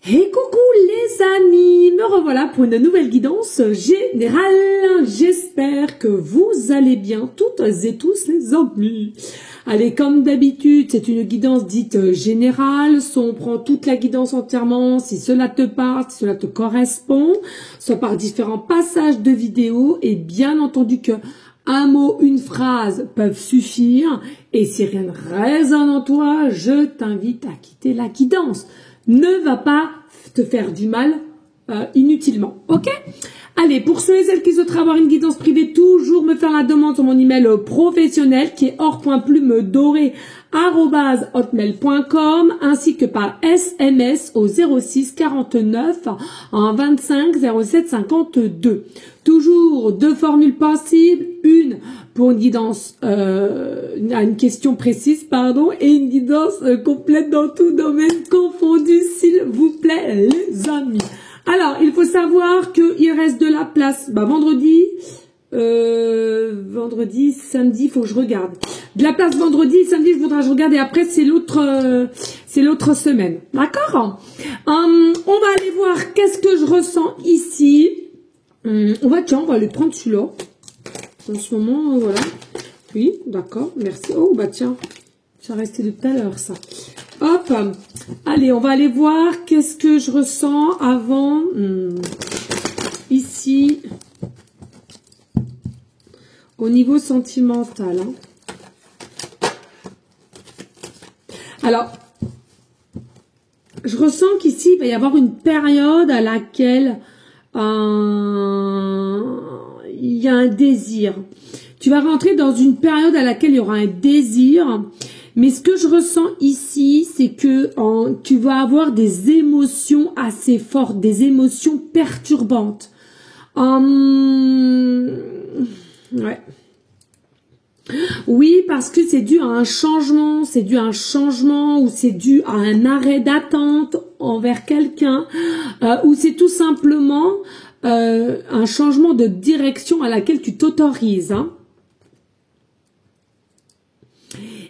Et coucou les amis, me revoilà pour une nouvelle guidance générale. J'espère que vous allez bien toutes et tous les amis. Allez, comme d'habitude, c'est une guidance dite générale. Soit on prend toute la guidance entièrement, si cela te parle, si cela te correspond, soit par différents passages de vidéos. Et bien entendu que un mot, une phrase peuvent suffire. Et si rien ne résonne en toi, je t'invite à quitter la guidance. Ne va pas te faire du mal inutilement, ok? Allez, pour ceux et celles qui souhaiteraient avoir une guidance privée, toujours me faire la demande sur mon email professionnel qui est or.plume-doré@hotmail.com ainsi que par SMS au 06 49 25 07 52. Toujours deux formules possibles, une pour une guidance à une question précise, et une guidance complète dans tout domaine confondu, s'il vous plaît, les amis. Alors, il faut savoir qu'il reste de la place, vendredi, samedi, faut que je regarde. De la place vendredi, samedi, je regarde et après c'est l'autre semaine. D'accord? On va aller voir qu'est-ce que je ressens ici. On va aller prendre celui-là. En ce moment, voilà. Oui, d'accord, merci. Oh, tiens, ça restait de tout à l'heure, ça. Hop, allez, on va aller voir qu'est-ce que je ressens avant. Ici, au niveau sentimental. Alors, je ressens qu'ici, il va y avoir une période à laquelle il y a un désir. Tu vas rentrer dans une période à laquelle il y aura un désir. Mais ce que je ressens ici, c'est que tu vas avoir des émotions assez fortes, des émotions perturbantes. Ouais. Oui, parce que c'est dû à un changement, ou c'est dû à un arrêt d'attente envers quelqu'un, ou c'est tout simplement un changement de direction à laquelle tu t'autorises.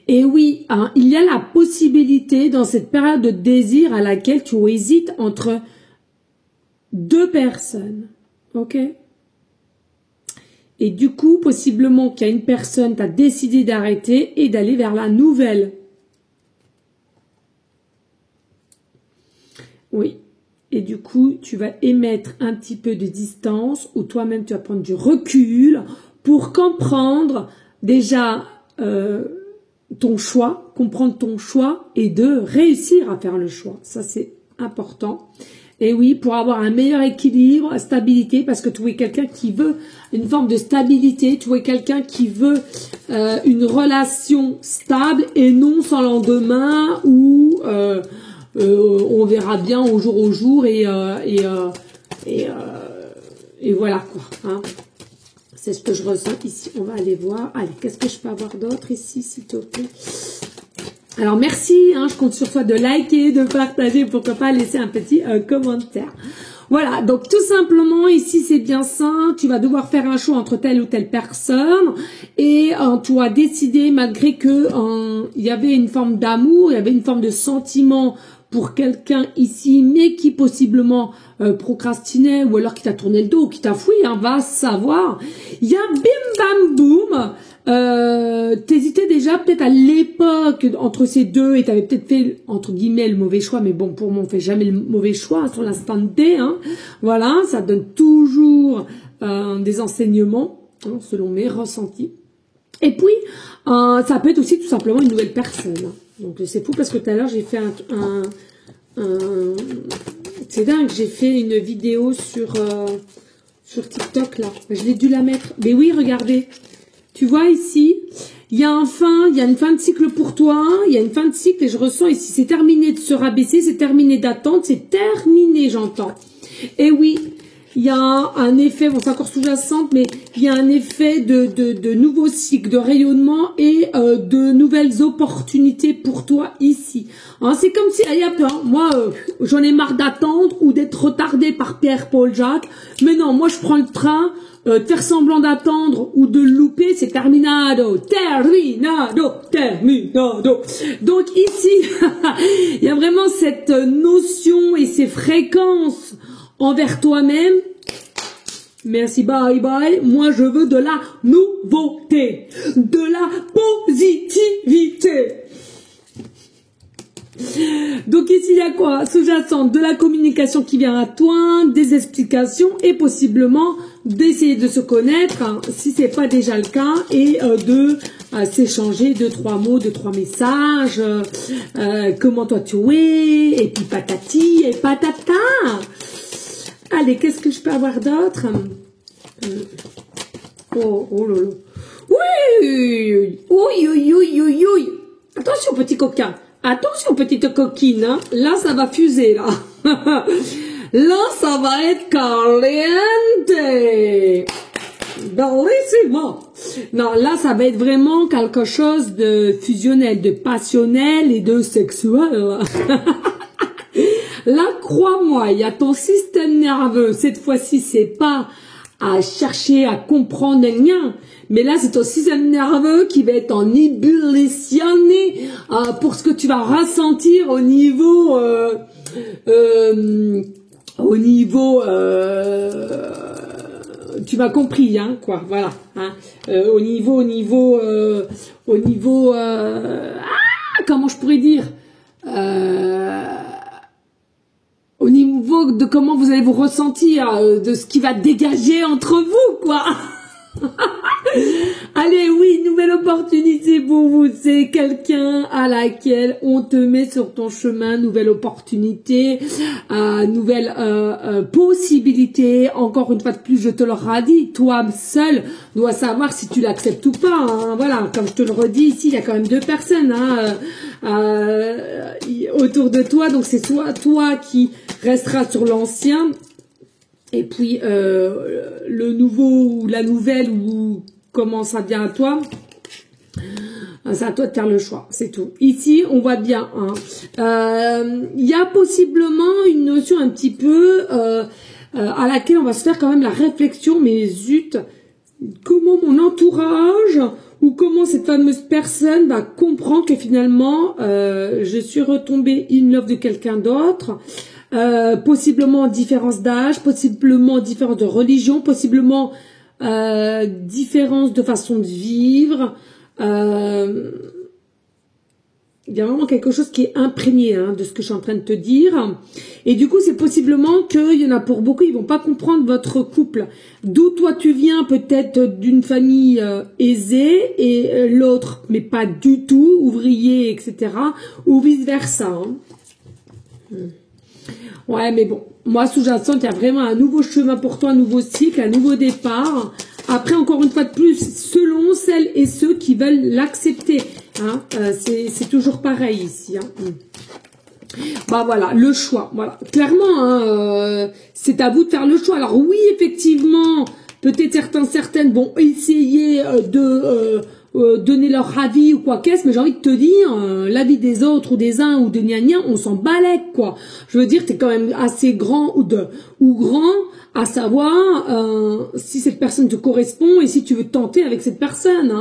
Et oui, il y a la possibilité dans cette période de désir à laquelle tu hésites entre deux personnes, ok? Et du coup, possiblement qu'il y a une personne, tu as décidé d'arrêter et d'aller vers la nouvelle. Oui. Et du coup, tu vas émettre un petit peu de distance ou toi-même, tu vas prendre du recul pour comprendre déjà ton choix, comprendre ton choix et de réussir à faire le choix. Ça, c'est important. Et oui, pour avoir un meilleur équilibre, stabilité, parce que tu es quelqu'un qui veut une forme de stabilité, tu es quelqu'un qui veut une relation stable et non sans lendemain où on verra bien au jour et voilà quoi. Hein. C'est ce que je ressens ici. On va aller voir. Allez, qu'est-ce que je peux avoir d'autre ici, s'il te plaît? Alors, merci. Je compte sur toi de liker, de partager, pourquoi pas laisser un petit commentaire. Voilà, donc tout simplement, ici, c'est bien simple. Tu vas devoir faire un choix entre telle ou telle personne. Et tu as décidé, malgré que il y avait une forme d'amour, il y avait une forme de sentiment pour quelqu'un ici, mais qui possiblement procrastinait ou alors qui t'a tourné le dos, qui t'a fouillé, va savoir. Il y a bim bam boum. T'hésitais déjà peut-être à l'époque entre ces deux et t'avais peut-être fait entre guillemets le mauvais choix, mais bon, pour moi on fait jamais le mauvais choix sur l'instant T. Voilà, ça donne toujours des enseignements selon mes ressentis. Et puis ça peut être aussi tout simplement une nouvelle personne. Donc c'est fou parce que tout à l'heure j'ai fait c'est dingue, j'ai fait une vidéo sur TikTok là. Je l'ai dû la mettre. Mais oui, regardez. Tu vois ici, il y a une fin de cycle pour toi, il y a une fin de cycle et je ressens ici, c'est terminé de se rabaisser, c'est terminé d'attendre, c'est terminé, j'entends. Et oui, il y a un effet, bon c'est encore sous-jacente, mais il y a un effet de nouveaux cycles, de rayonnement et de nouvelles opportunités pour toi ici. Hein, c'est comme si, allez, moi j'en ai marre d'attendre ou d'être retardé par Pierre, Paul, Jacques, mais non, moi je prends le train, faire semblant d'attendre ou de le louper, c'est terminado, terminado, terminado. Donc ici, il y a vraiment cette notion et ces fréquences envers toi-même. Merci, bye bye. Moi, je veux de la nouveauté, de la positivité. Donc ici, il y a quoi? Sous-jacent, de la communication qui vient à toi, des explications et possiblement d'essayer de se connaître, hein, si c'est pas déjà le cas, et de s'échanger 2-3 mots, 2-3 messages, comment toi tu es, et puis patati et patata. Allez, qu'est-ce que je peux avoir d'autre? Oh là là. Oui, oui. Attention, petit coquin. Attention, petite coquine. Hein. Là, ça va fuser, là. Là, ça va être caliente. Bellissimo. Non, là, ça va être vraiment quelque chose de fusionnel, de passionnel et de sexuel. Là, crois-moi, il y a ton système nerveux. Cette fois-ci, c'est pas à chercher à comprendre rien, mais là, c'est ton système nerveux qui va être en ébullition pour ce que tu vas ressentir tu m'as compris, hein, quoi, voilà, hein, comment je pourrais dire, au niveau de comment vous allez vous ressentir, de ce qui va dégager entre vous, quoi. Allez, oui, nouvelle opportunité pour vous. C'est quelqu'un à laquelle on te met sur ton chemin. Nouvelle opportunité, nouvelle possibilité. Encore une fois de plus, je te le redis, toi seul dois savoir si tu l'acceptes ou pas. Hein. Voilà, comme je te le redis ici, il y a quand même 2 personnes autour de toi. Donc c'est soit toi qui resteras sur l'ancien, et puis le nouveau ou la nouvelle ou comment ça vient à toi, c'est à toi de faire le choix, c'est tout. Ici, on voit bien, il y a possiblement une notion un petit peu à laquelle on va se faire quand même la réflexion, mais zut, comment mon entourage ou comment cette fameuse personne va comprendre que finalement je suis retombée in love de quelqu'un d'autre. Possiblement différence d'âge, possiblement différence de religion, possiblement différence de façon de vivre. Il y a vraiment quelque chose qui est imprégné de ce que je suis en train de te dire. Et du coup, c'est possiblement qu'il y en a pour beaucoup, ils vont pas comprendre votre couple. D'où toi tu viens, peut-être d'une famille aisée et l'autre, mais pas du tout, ouvrier, etc. Ou vice-versa. Ouais, mais bon, moi, sous-jacent, il y a vraiment un nouveau chemin pour toi, un nouveau cycle, un nouveau départ. Après, encore une fois de plus, selon celles et ceux qui veulent l'accepter. Hein, c'est toujours pareil ici. Hein. Bah voilà, le choix. Voilà, clairement, c'est à vous de faire le choix. Alors oui, effectivement, peut-être certaines vont essayer de donner leur avis ou quoi qu'est-ce, mais j'ai envie de te dire, l'avis des autres ou des uns ou de gna on s'en balèque, quoi. Je veux dire, t'es quand même assez grand ou grand à savoir si cette personne te correspond et si tu veux tenter avec cette personne.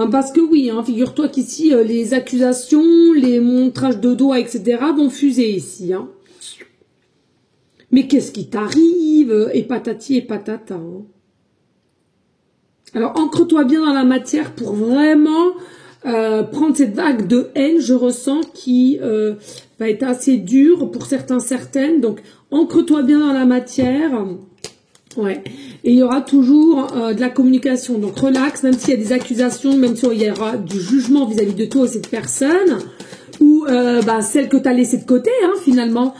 Parce que oui, figure-toi qu'ici, les accusations, les montrages de doigts, etc. vont fuser ici. Mais qu'est-ce qui t'arrive? Et patati et patata. Alors, ancre-toi bien dans la matière pour vraiment prendre cette vague de haine, je ressens, qui va être assez dure pour certaines. Donc, ancre-toi bien dans la matière. Ouais. Et il y aura toujours de la communication. Donc, relax, même s'il y a des accusations, même s'il y aura du jugement vis-à-vis de toi ou cette personne, ou celle que tu as laissée de côté, finalement.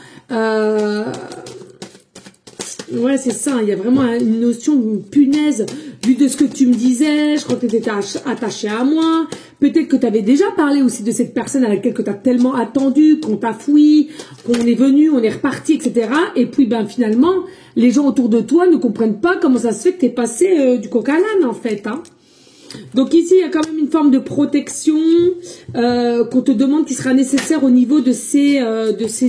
Ouais, c'est ça. Il y a vraiment une notion de punaise. Vu de ce que tu me disais, je crois que tu étais attaché à moi. Peut-être que tu avais déjà parlé aussi de cette personne à laquelle tu as tellement attendu, qu'on t'a fouillé, qu'on est venu, on est reparti, etc. Et puis, ben finalement, les gens autour de toi ne comprennent pas comment ça se fait que tu es passé du coq à l'âne, en fait. Hein. Donc ici, il y a quand même une forme de protection qu'on te demande qui sera nécessaire au niveau de ces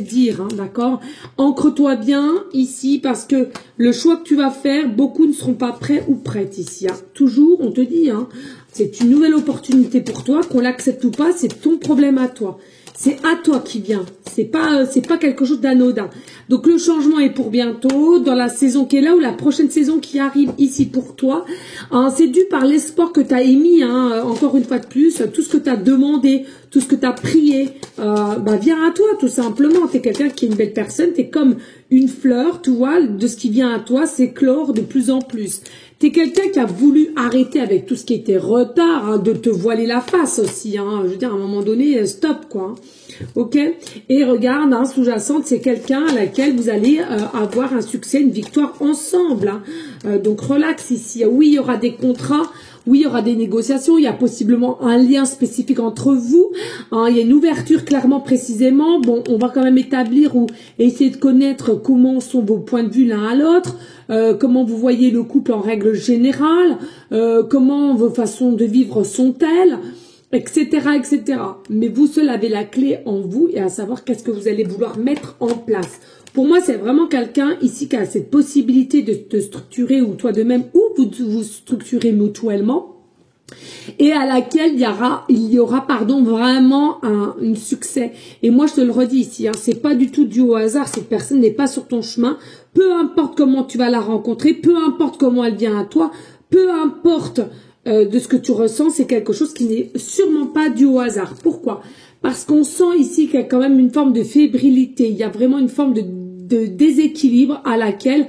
dires, hein, d'accord? Ancre-toi bien ici parce que le choix que tu vas faire, beaucoup ne seront pas prêts ou prêtes ici. Hein. Toujours, on te dit, hein, c'est une nouvelle opportunité pour toi, qu'on l'accepte ou pas, c'est ton problème à toi. C'est à toi qui vient. C'est pas quelque chose d'anodin. Donc le changement est pour bientôt, dans la saison qui est là ou la prochaine saison qui arrive ici pour toi. Hein, c'est dû par l'espoir que tu as émis, hein, encore une fois de plus, tout ce que tu as demandé, tout ce que tu as prié, vient à toi tout simplement. Tu es quelqu'un qui est une belle personne, tu es comme une fleur, tu vois, de ce qui vient à toi, s'éclore de plus en plus. Tu es quelqu'un qui a voulu arrêter avec tout ce qui était retard, hein, de te voiler la face aussi. Hein, je veux dire, à un moment donné, stop, quoi. Ok. Et regarde, hein, sous-jacente, c'est quelqu'un à laquelle vous allez avoir un succès, une victoire ensemble. Hein. Donc, relax ici. Oui, il y aura des contrats. Oui, il y aura des négociations, il y a possiblement un lien spécifique entre vous, hein, il y a une ouverture clairement précisément. Bon, on va quand même établir ou essayer de connaître comment sont vos points de vue l'un à l'autre, comment vous voyez le couple en règle générale, comment vos façons de vivre sont-elles, etc., etc. Mais vous seul avez la clé en vous et à savoir qu'est-ce que vous allez vouloir mettre en place. Pour moi, c'est vraiment quelqu'un ici qui a cette possibilité de te structurer ou toi de même ou vous structurer mutuellement et à laquelle il y aura vraiment un succès. Et moi, je te le redis ici, hein, c'est pas du tout dû au hasard. Cette personne n'est pas sur ton chemin. Peu importe comment tu vas la rencontrer, peu importe comment elle vient à toi, peu importe de ce que tu ressens, c'est quelque chose qui n'est sûrement pas dû au hasard. Pourquoi ? Parce qu'on sent ici qu'il y a quand même une forme de fébrilité. Il y a vraiment une forme de déséquilibre à laquelle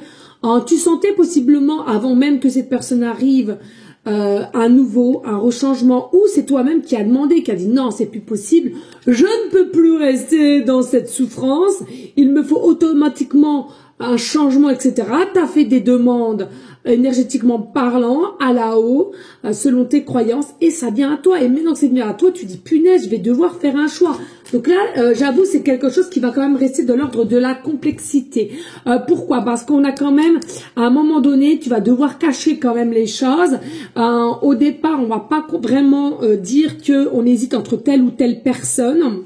tu sentais possiblement avant même que cette personne arrive un rechangement, ou c'est toi-même qui a demandé, qui a dit non, c'est plus possible, je ne peux plus rester dans cette souffrance, il me faut automatiquement un changement, etc. Tu as fait des demandes énergétiquement parlant, à la haut, selon tes croyances, et ça vient à toi. Et maintenant que c'est venu à toi, tu dis, punaise, je vais devoir faire un choix. Donc là, j'avoue, c'est quelque chose qui va quand même rester de l'ordre de la complexité. Pourquoi ? Parce qu'on a quand même, à un moment donné, tu vas devoir cacher quand même les choses. Au départ, on va pas vraiment dire qu'on hésite entre telle ou telle personne.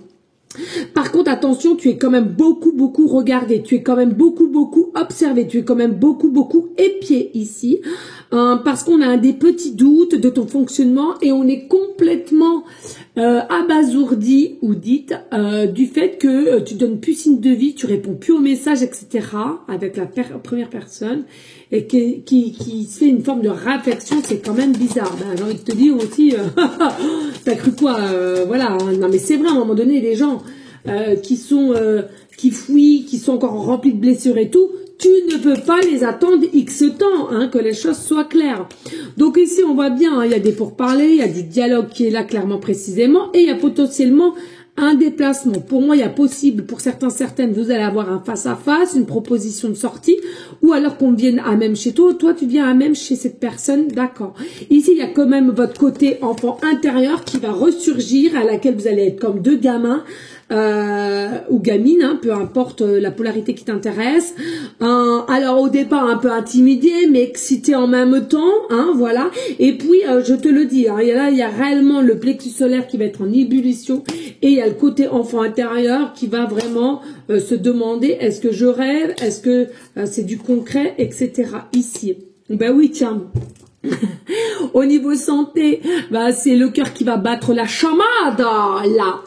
Par contre, attention, tu es quand même beaucoup regardé, tu es quand même beaucoup observé, tu es quand même beaucoup épié ici, parce qu'on a des petits doutes de ton fonctionnement et on est complètement abasourdi ou dite du fait que tu donnes plus signe de vie, tu réponds plus aux messages, etc. avec la première personne et qui se fait une forme de réflexion, c'est quand même bizarre. Ben, j'ai envie de te dire aussi, t'as cru quoi voilà, hein. Non mais c'est vrai, à un moment donné, les gens qui fuient, qui sont encore remplis de blessures et tout, tu ne peux pas les attendre X temps, hein, que les choses soient claires. Donc ici, on voit bien, hein, il y a des pourparlers, il y a du dialogue qui est là clairement précisément, et il y a potentiellement un déplacement. Pour moi, il y a possible, pour certaines, vous allez avoir un face-à-face, une proposition de sortie, ou alors qu'on vienne à même chez toi, toi tu viens à même chez cette personne, d'accord. Ici, il y a quand même votre côté enfant intérieur qui va ressurgir, à laquelle vous allez être comme deux gamins, ou gamine, hein, peu importe la polarité qui t'intéresse. Alors au départ un peu intimidé, mais excité en même temps, hein, voilà. Et puis je te le dis, hein, il y a réellement le plexus solaire qui va être en ébullition, et il y a le côté enfant intérieur qui va vraiment se demander est-ce que je rêve, est-ce que c'est du concret, etc. Ici, ben oui, tiens. Au niveau santé, bah c'est le cœur qui va battre la chamade, la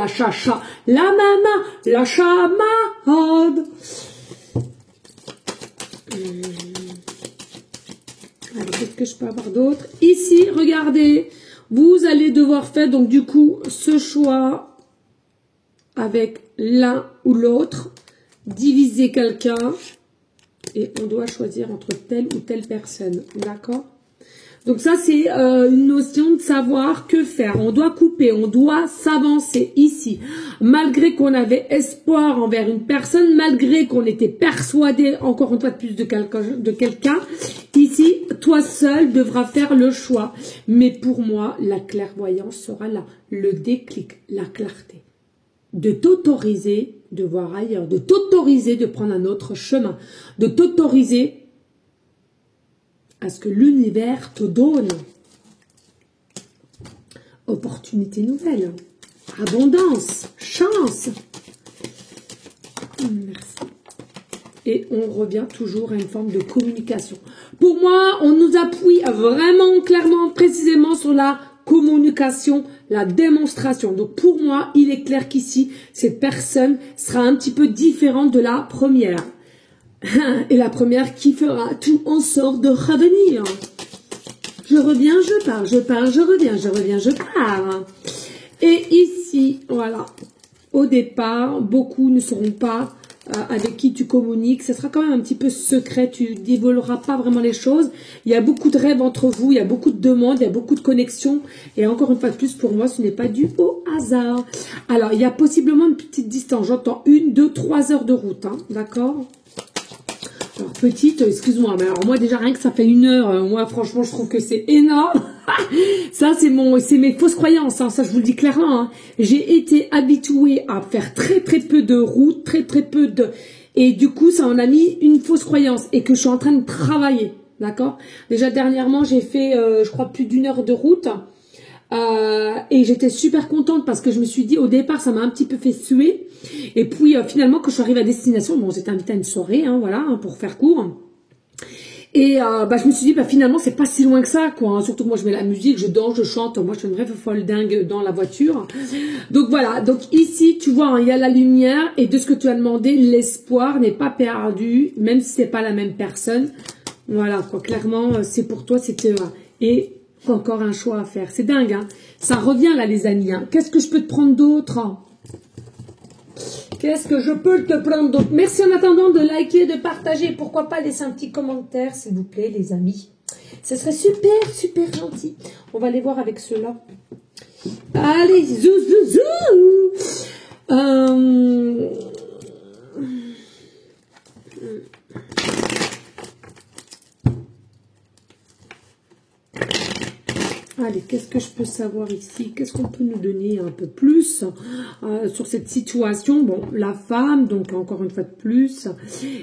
chacha, la maman, la chamade. Allez, qu'est-ce que je peux avoir d'autre? Ici, regardez, vous allez devoir faire donc du coup ce choix avec l'un ou l'autre, diviser quelqu'un. Et on doit choisir entre telle ou telle personne, d'accord? Donc ça, c'est une notion de savoir que faire. On doit couper, on doit s'avancer ici. Malgré qu'on avait espoir envers une personne, malgré qu'on était persuadé, encore une fois de plus, de quelqu'un, ici, toi seul devras faire le choix. Mais pour moi, la clairvoyance sera là. Le déclic, la clarté. De t'autoriser de voir ailleurs, de t'autoriser de prendre un autre chemin, de t'autoriser à ce que l'univers te donne opportunité nouvelle, abondance, chance. Merci. Et on revient toujours à une forme de communication. Pour moi, on nous appuie vraiment, clairement, précisément sur la communication, la démonstration. Donc pour moi, il est clair qu'ici, cette personne sera un petit peu différente de la première. Et la première qui fera tout en sorte de revenir. Je reviens, je pars, je pars, je reviens, je reviens, je pars. Et ici, voilà, au départ, beaucoup ne sauront pas avec qui tu communiques. Ce sera quand même un petit peu secret, tu ne divulgueras pas vraiment les choses. Il y a beaucoup de rêves entre vous, il y a beaucoup de demandes, il y a beaucoup de connexions. Et encore une fois de plus, pour moi, ce n'est pas dû au hasard. Alors, il y a possiblement une petite distance. J'entends 1, 2, 3 heures de route, hein, d'accord ? Alors, petite, excuse-moi, mais alors moi déjà rien que ça fait 1 heure, moi franchement je trouve que c'est énorme. Ça c'est mes fausses croyances, hein, ça je vous le dis clairement. Hein. J'ai été habituée à faire très peu de route, très peu de... Et du coup ça en a mis une fausse croyance et que je suis en train de travailler, d'accord. Déjà dernièrement j'ai fait, je crois, plus d'1 heure de route. Et j'étais super contente parce que je me suis dit au départ ça m'a un petit peu fait suer et puis finalement quand je suis arrivée à destination, bon j'étais invitée à une soirée, hein, voilà, hein, pour faire court, et je me suis dit finalement c'est pas si loin que ça quoi, hein. Surtout que moi je mets la musique, je danse, je chante, moi je suis une vraie folle dingue dans la voiture. Donc voilà, donc ici tu vois, hein, il y a la lumière et de ce que tu as demandé, l'espoir n'est pas perdu même si c'est pas la même personne. Voilà quoi, clairement c'est pour toi, c'était et encore un choix à faire. C'est dingue, hein. Ça revient là, les amis. Hein. Qu'est-ce que je peux te prendre d'autre? Qu'est-ce que je peux te prendre d'autre? Merci en attendant de liker, de partager. Pourquoi pas laisser un petit commentaire, s'il vous plaît, les amis. Ce serait super gentil. On va aller voir avec ceux-là. Allez, zou. Allez, qu'est-ce que je peux savoir ici? Qu'est-ce qu'on peut nous donner un peu plus sur cette situation? Bon, la femme, donc encore une fois de plus,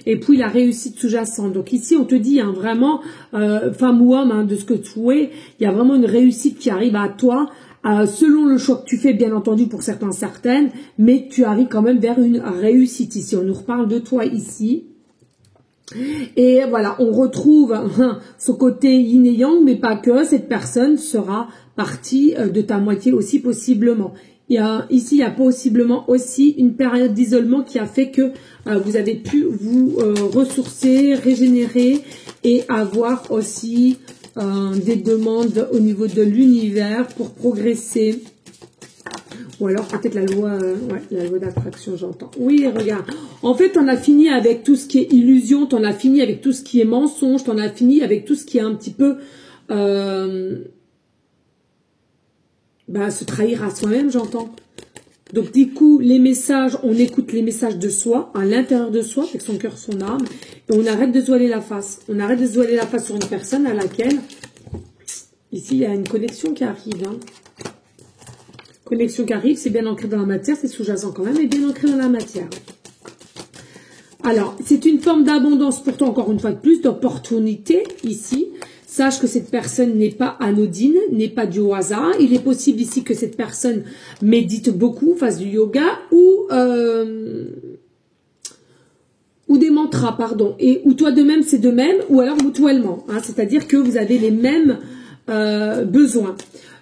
et puis la réussite sous-jacente. Donc ici, on te dit hein, vraiment, femme ou homme, hein, de ce que tu es, il y a vraiment une réussite qui arrive à toi, selon le choix que tu fais, bien entendu, pour certains, certaines, mais tu arrives quand même vers une réussite ici. On nous reparle de toi ici. Et voilà, on retrouve ce côté yin et yang, mais pas que, cette personne sera partie de ta moitié aussi possiblement. Ici, il y a possiblement aussi une période d'isolement qui a fait que vous avez pu vous ressourcer, régénérer et avoir aussi des demandes au niveau de l'univers pour progresser. Ou alors peut-être la loi d'attraction, j'entends. Oui, regarde. En fait, t'en as fini avec tout ce qui est illusion, t'en as fini avec tout ce qui est mensonge, t'en as fini avec tout ce qui est un petit peu se trahir à soi-même, j'entends. Donc du coup, les messages, on écoute les messages de soi, à l'intérieur de soi, avec son cœur, son âme, et on arrête de se voiler la face. On arrête de se voiler la face sur une personne à laquelle, ici, il y a une connexion qui arrive, hein. Connexion qui arrive, c'est bien ancré dans la matière, c'est sous-jacent quand même, mais bien ancré dans la matière. Alors, c'est une forme d'abondance pour toi, encore une fois de plus, d'opportunité ici. Sache que cette personne n'est pas anodine, n'est pas du hasard. Il est possible ici que cette personne médite beaucoup, fasse du yoga ou des mantras, pardon. Ou toi de même, c'est de même, ou alors mutuellement. Hein, c'est-à-dire que vous avez les mêmes besoins.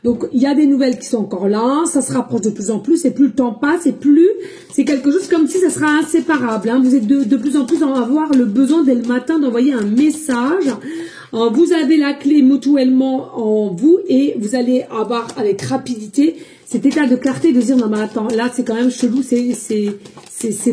Donc, il y a des nouvelles qui sont encore là, ça se rapproche de plus en plus, et plus le temps passe, et plus c'est quelque chose comme si ça sera inséparable. Hein. Vous êtes de plus en plus à avoir le besoin dès le matin d'envoyer un message Vous avez la clé mutuellement en vous et vous allez avoir avec rapidité cet état de clarté de dire non mais attends, là c'est quand même chelou, c'est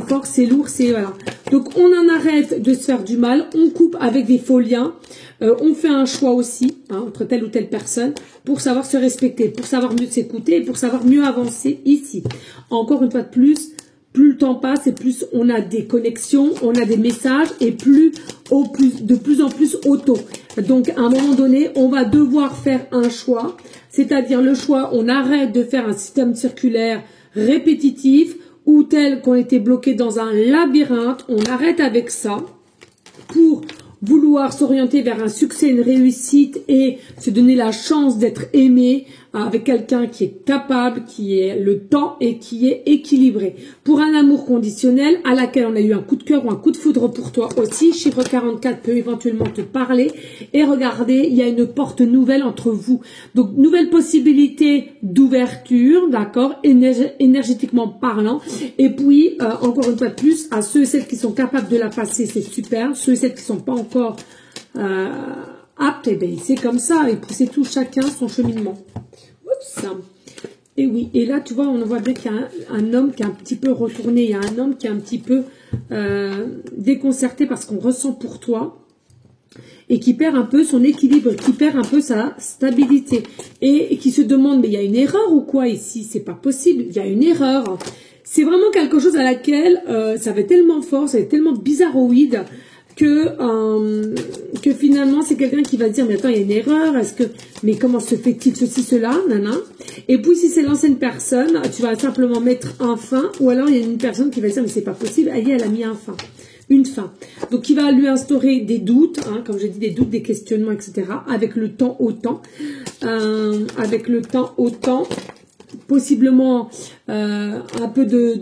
fort, c'est lourd, c'est voilà. Donc on en arrête de se faire du mal, on coupe avec des faux liens, on fait un choix aussi entre telle ou telle personne pour savoir se respecter, pour savoir mieux s'écouter et pour savoir mieux avancer ici. Encore une fois de plus le temps passe et plus on a des connexions, on a des messages et de plus en plus auto. Donc à un moment donné, on va devoir faire un choix, c'est-à-dire le choix, on arrête de faire un système circulaire répétitif ou tel qu'on était bloqué dans un labyrinthe, on arrête avec ça pour vouloir s'orienter vers un succès, une réussite et se donner la chance d'être aimé avec quelqu'un qui est capable, qui est le temps et qui est équilibré. Pour un amour conditionnel à laquelle on a eu un coup de cœur ou un coup de foudre pour toi aussi, chiffre 44 peut éventuellement te parler. Et regardez, il y a une porte nouvelle entre vous. Donc, nouvelle possibilité d'ouverture, d'accord, énergétiquement parlant. Et puis, encore une fois de plus, à ceux et celles qui sont capables de la passer, c'est super. Ceux et celles qui ne sont pas encore aptes, eh bien, c'est comme ça. Et puis, c'est tout, chacun son cheminement. Oups. Et oui, et là, tu vois, on voit bien qu'il y a un homme qui est un petit peu retourné. Il y a un homme qui est un petit peu déconcerté parce qu'on ressent pour toi et qui perd un peu son équilibre, qui perd un peu sa stabilité et qui se demande, mais il y a une erreur ou quoi ici? C'est pas possible, il y a une erreur. C'est vraiment quelque chose à laquelle ça va être tellement fort, ça va être tellement bizarroïde que finalement c'est quelqu'un qui va se dire mais attends il y a une erreur, mais comment se fait-il ceci cela, nana. Et puis si c'est l'ancienne personne, tu vas simplement mettre un fin, ou alors il y a une personne qui va dire mais c'est pas possible, elle a mis un fin, une fin. Donc il va lui instaurer des doutes, comme je dis des doutes, des questionnements, etc. Avec le temps au temps, possiblement un peu de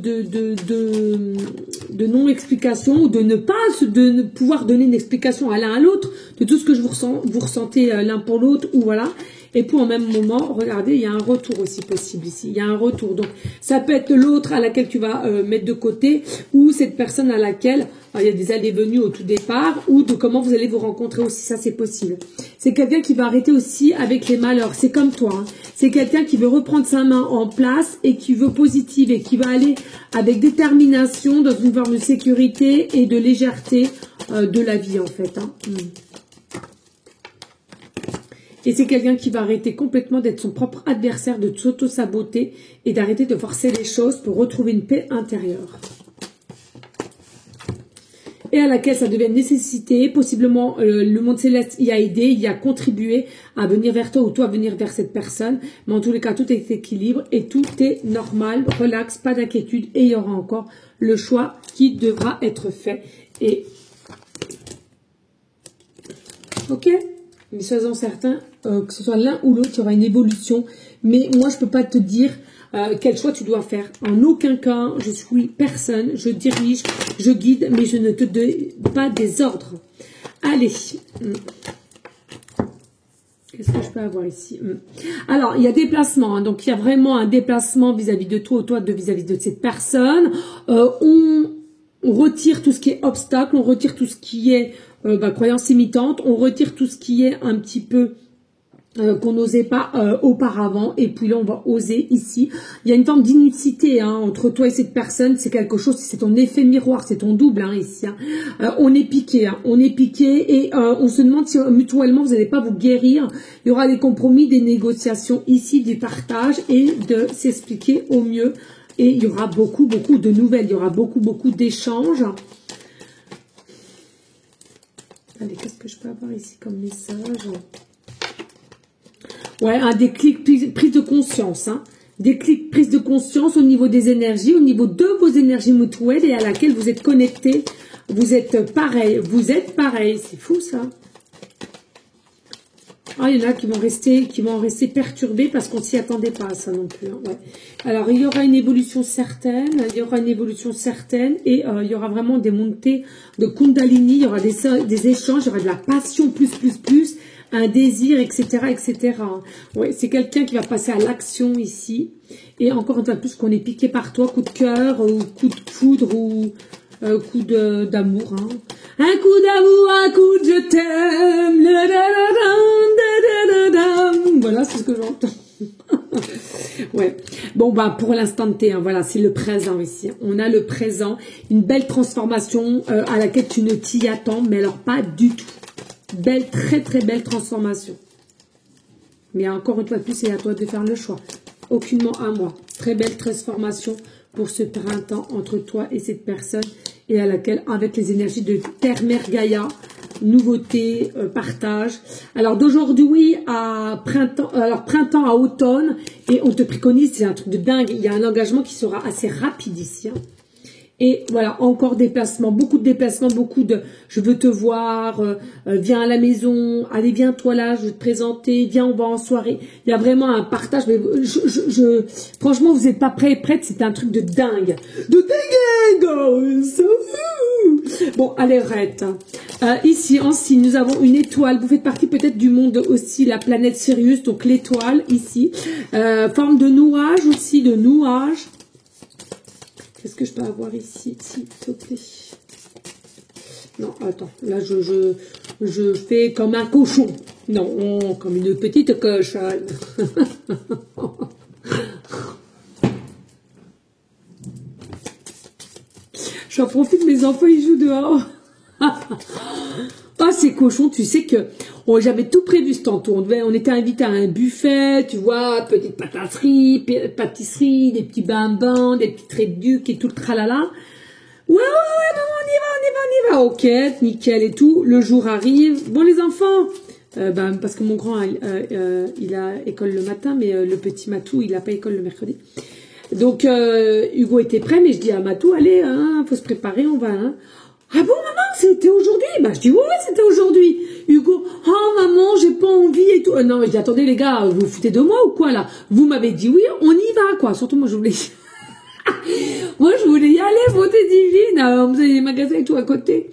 non-explication ou de ne pouvoir donner une explication à l'un à l'autre de tout ce que vous ressentez l'un pour l'autre ou voilà. Et puis en même moment, regardez, il y a un retour aussi possible ici. Il y a un retour. Donc ça peut être l'autre à laquelle tu vas mettre de côté ou cette personne à laquelle il y a des allées-venues au tout départ ou de comment vous allez vous rencontrer aussi. Ça, c'est possible. C'est quelqu'un qui va arrêter aussi avec les malheurs. C'est comme toi. C'est quelqu'un qui veut reprendre sa main en place et qui veut positive et qui va aller avec détermination dans une forme de sécurité et de légèreté de la vie en fait. Et c'est quelqu'un qui va arrêter complètement d'être son propre adversaire, de s'auto-saboter et d'arrêter de forcer les choses pour retrouver une paix intérieure. Et à laquelle ça devient une nécessité, possiblement le monde céleste y a aidé, y a contribué à venir vers toi ou toi à venir vers cette personne. Mais en tous les cas, tout est équilibre et tout est normal, relax, pas d'inquiétude et il y aura encore le choix qui devra être fait. Et ok ? Mais soyez-en certains, que ce soit l'un ou l'autre, il y aura une évolution. Mais moi, je ne peux pas te dire quel choix tu dois faire. En aucun cas, je suis personne. Je dirige, je guide, mais je ne te donne pas des ordres. Allez. Qu'est-ce que je peux avoir ici? Alors, il y a déplacement. Donc, il y a vraiment un déplacement vis-à-vis de toi ou toi vis-à-vis de cette personne. On retire tout ce qui est obstacle. On retire tout ce qui est croyance imitante, on retire tout ce qui est un petit peu qu'on n'osait pas auparavant et puis là on va oser ici. Il y a une forme d'inutilité entre toi et cette personne, c'est quelque chose, c'est ton effet miroir, c'est ton double ici. On est piqué, et on se demande si mutuellement vous n'allez pas vous guérir. Il y aura des compromis, des négociations ici, du partage et de s'expliquer au mieux. Et il y aura beaucoup de nouvelles, il y aura beaucoup d'échanges. Allez, qu'est-ce que je peux avoir ici comme message? Ouais, un déclic, prise de conscience. Déclic, prise de conscience au niveau des énergies, au niveau de vos énergies mutuelles et à laquelle vous êtes connectés. Vous êtes pareil. C'est fou ça. Ah, il y en a qui vont rester perturbés parce qu'on ne s'y attendait pas à ça non plus. Ouais. Alors, il y aura une évolution certaine, et il y aura vraiment des montées de Kundalini, il y aura des échanges, il y aura de la passion plus, un désir, etc. Ouais, c'est quelqu'un qui va passer à l'action ici. Et encore une fois plus qu'on est piqué par toi, coup de cœur ou coup de foudre ou coup d'amour. Hein. Un coup d'amour, un coup de je t'aime. Voilà, c'est ce que j'entends. Ouais. Bon, bah, pour l'instant T, hein, voilà, c'est le présent ici. On a le présent, une belle transformation à laquelle tu ne t'y attends, mais alors pas du tout. Belle, très très belle transformation. Mais encore une fois de plus, c'est à toi de faire le choix. Aucunement à moi. Très belle transformation pour ce printemps entre toi et cette personne et à laquelle, avec les énergies de Terre, Mère, Gaïa, nouveauté, partage. Alors d'aujourd'hui à printemps, alors printemps à automne, et on te préconise, c'est un truc de dingue, il y a un engagement qui sera assez rapide ici. Hein. Et voilà, encore déplacements, beaucoup de déplacements, beaucoup de je veux te voir, viens à la maison, allez viens toi là, je veux te présenter, viens on va en soirée. Il y a vraiment un partage, mais franchement vous n'êtes pas prêts et prêtes, c'est un truc de dingue. De dingue. Bon, allez, arrête. Ici, en signe, nous avons une étoile. Vous faites partie peut-être du monde aussi, la planète Sirius, donc l'étoile ici. Forme de nuage aussi, de nuage. Qu'est-ce que je peux avoir ici, s'il te plaît? Non, attends, là je fais comme un cochon. Non, comme une petite cochonne. J'en profite, mes enfants ils jouent dehors. Ah, ces cochons, tu sais que j'avais tout prévu ce tantôt. On était invité à un buffet, tu vois, petite pâtisserie, des petits bonbons, des petits traits de duc et tout le tralala. Ouais, maman, on y va. Ok, nickel et tout. Le jour arrive. Bon, les enfants, parce que mon grand, il a école le matin, mais le petit Matou, il n'a pas école le mercredi. Donc, Hugo était prêt, mais je dis à Matou, allez, hein, faut se préparer, on va, hein. Ah bon, maman, c'était aujourd'hui? Bah, je dis, oui, c'était aujourd'hui. Hugo, oh, maman, j'ai pas envie et tout. Non, mais je dis, attendez, les gars, vous vous foutez de moi ou quoi, là? Vous m'avez dit oui, on y va, quoi. Surtout, moi, je voulais, moi, je voulais y aller, beauté divine. Vous avez les magasins et tout à côté.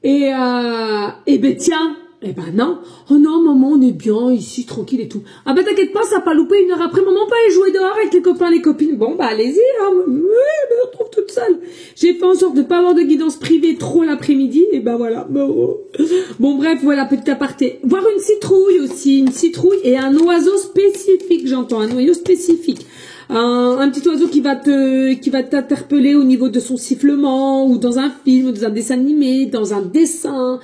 Et ben, tiens. Eh ben non, oh non maman on est bien ici tranquille et tout. Ah ben t'inquiète pas ça n'a pas loupé, 1 heure après maman peut aller jouer dehors avec les copains les copines. Bon bah allez-y, hein. Oui, je me retrouve toute seule. J'ai fait en sorte de pas avoir de guidance privée trop l'après-midi et ben voilà. Bon bref voilà petit aparté. Voir une citrouille aussi, une citrouille et un oiseau spécifique j'entends, un oiseau spécifique. Un petit oiseau qui va t'interpeller au niveau de son sifflement ou dans un film, ou dans un dessin animé, dans un dessin.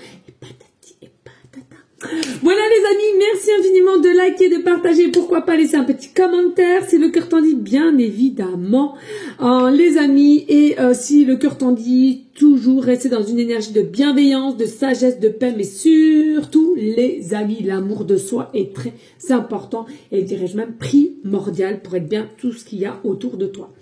Voilà les amis, merci infiniment de liker, de partager, pourquoi pas laisser un petit commentaire si le cœur t'en dit, bien évidemment. Les amis, et si le cœur t'en dit, toujours rester dans une énergie de bienveillance, de sagesse, de paix, mais surtout les amis, l'amour de soi est très important et dirais-je même primordial pour être bien tout ce qu'il y a autour de toi.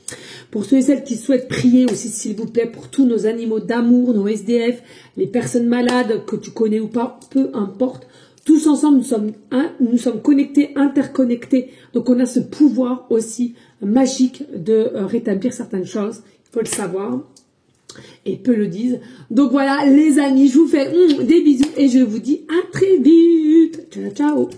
Pour ceux et celles qui souhaitent prier aussi, s'il vous plaît, pour tous nos animaux d'amour, nos SDF, les personnes malades que tu connais ou pas, peu importe. Tous ensemble, nous sommes connectés, interconnectés. Donc, on a ce pouvoir aussi magique de rétablir certaines choses. Il faut le savoir. Et peu le disent. Donc, voilà, les amis, je vous fais des bisous et je vous dis à très vite. Ciao, ciao.